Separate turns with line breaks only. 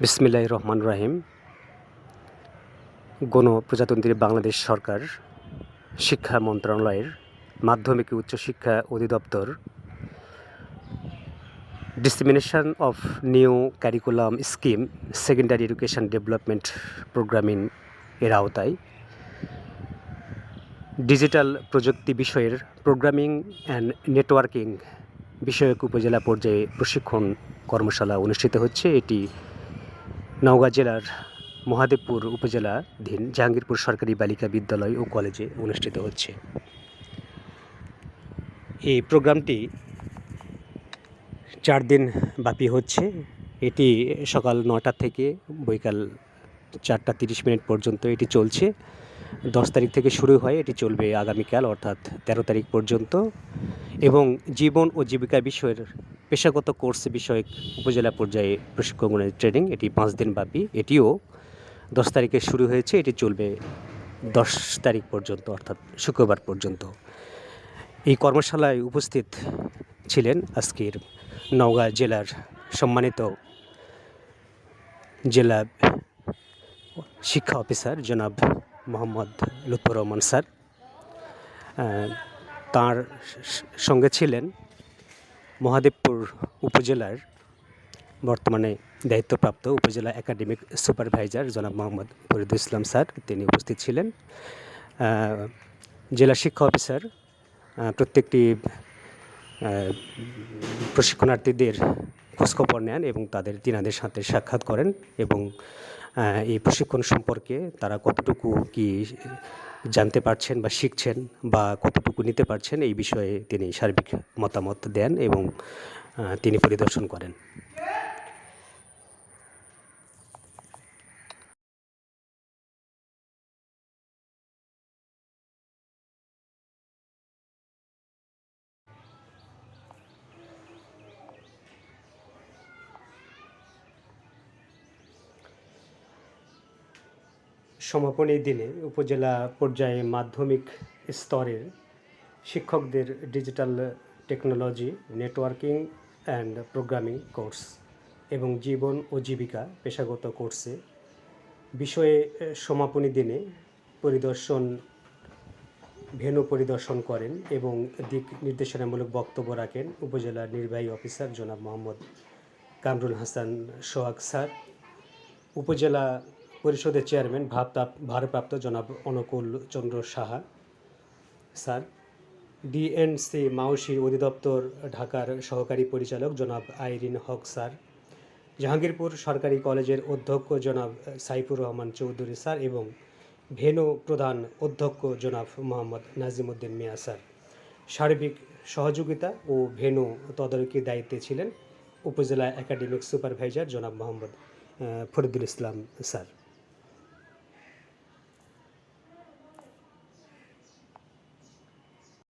বিসমিল্লাহির রহমানির রহিম। গণপ্রজাতন্ত্রী বাংলাদেশ সরকার শিক্ষা মন্ত্রণালয়ের মাধ্যমিক ও উচ্চশিক্ষা অধিদপ্তর dissemination of new curriculum scheme secondary education development programming এর আওতায় ডিজিটাল প্রযুক্তি বিষয়ের প্রোগ্রামিং অ্যান্ড নেটওয়ার্কিং বিষয়ক উপজেলা পর্যায়ে প্রশিক্ষণ কর্মশালা অনুষ্ঠিত হচ্ছে। এটি নওগাঁ জেলার মহাদেবপুর উপজেলাধীন জাহাঙ্গীরপুর সরকারি বালিকা বিদ্যালয় ও কলেজে অনুষ্ঠিত হচ্ছে। এই প্রোগ্রামটি 4 দিন ব্যাপী হচ্ছে। এটি সকাল 9টা থেকে বৈকাল 4টা 30 মিনিট পর্যন্ত এটি চলছে। 10 তারিখ থেকে শুরু হয়, এটি চলবে আগামীকাল অর্থাৎ 13 তারিখ পর্যন্ত। এবং জীবন ও জীবিকা বিষয়ের পেশাগত কোর্স বিষয়ক উপজেলা পর্যায়ে প্রশিক্ষণের ট্রেনিং, এটি 5 দিন ব্যাপী। এটিও 10 তারিখে শুরু হয়েছে, এটি চলবে 10 তারিখ পর্যন্ত অর্থাৎ শুক্রবার পর্যন্ত। এই কর্মশালায় উপস্থিত ছিলেন আজকের নওগাঁ জেলার সম্মানিত জেলা শিক্ষা অফিসার জনাব মোহাম্মদ লুৎফর রহমান স্যার। তার সঙ্গে ছিলেন মহাদেবপুর উপজেলার বর্তমানে দায়িত্বপ্রাপ্ত উপজেলা একাডেমিক সুপারভাইজার জনাব মোহাম্মদ ফরিদুল ইসলাম স্যার, তিনি উপস্থিত ছিলেন। জেলা শিক্ষা অফিসার প্রত্যেকটি প্রশিক্ষণার্থীদের খোঁজখবর নেন এবং তিনাদের সাথে সাক্ষাৎ করেন এবং এই প্রশিক্ষণ সম্পর্কে তারা কতটুকু কি জানতে পারছেন বা শিখছেন বা কতটুকু নিতে পারছেন এই বিষয়ে তিনি সার্বিক মতামত দেন এবং তিনি পরিদর্শন করেন। সমাপনী দিনে উপজেলা পর্যায়ে মাধ্যমিক স্তরের শিক্ষকদের digital technology, networking and programming course এবং জীবন ও জীবিকা পেশাগত কোর্সে বিষয়ে সমাপনী দিনে ভেন্যু পরিদর্শন করেন এবং দিক নির্দেশনামূলক বক্তব্য রাখেন উপজেলার নির্বাহী অফিসার জনাব মোহাম্মদ কামরুল হাসান সোহাগ স্যার, উপজেলা পরিষদের চেয়ারম্যান ভারপ্রাপ্ত জনাব অনুকূল চন্দ্র সাহা স্যার, ডিএনসি মাউসি অধিদপ্তর ঢাকার সহকারী পরিচালক জনাব আইরিন হক স্যার, জাহাঙ্গীরপুর সরকারি কলেজের অধ্যক্ষ জনাব সাইফুর রহমান চৌধুরী স্যার এবং ভেন্যু প্রধান অধ্যক্ষ জনাব মোহাম্মদ নাজিমউদ্দিন মিয়া স্যার। সার্বিক সহযোগিতা ও ভেন্যু তদারকির দায়িত্বে ছিলেন উপজেলা একাডেমিক সুপারভাইজার জনাব মোহাম্মদ ফরিদুল ইসলাম স্যার।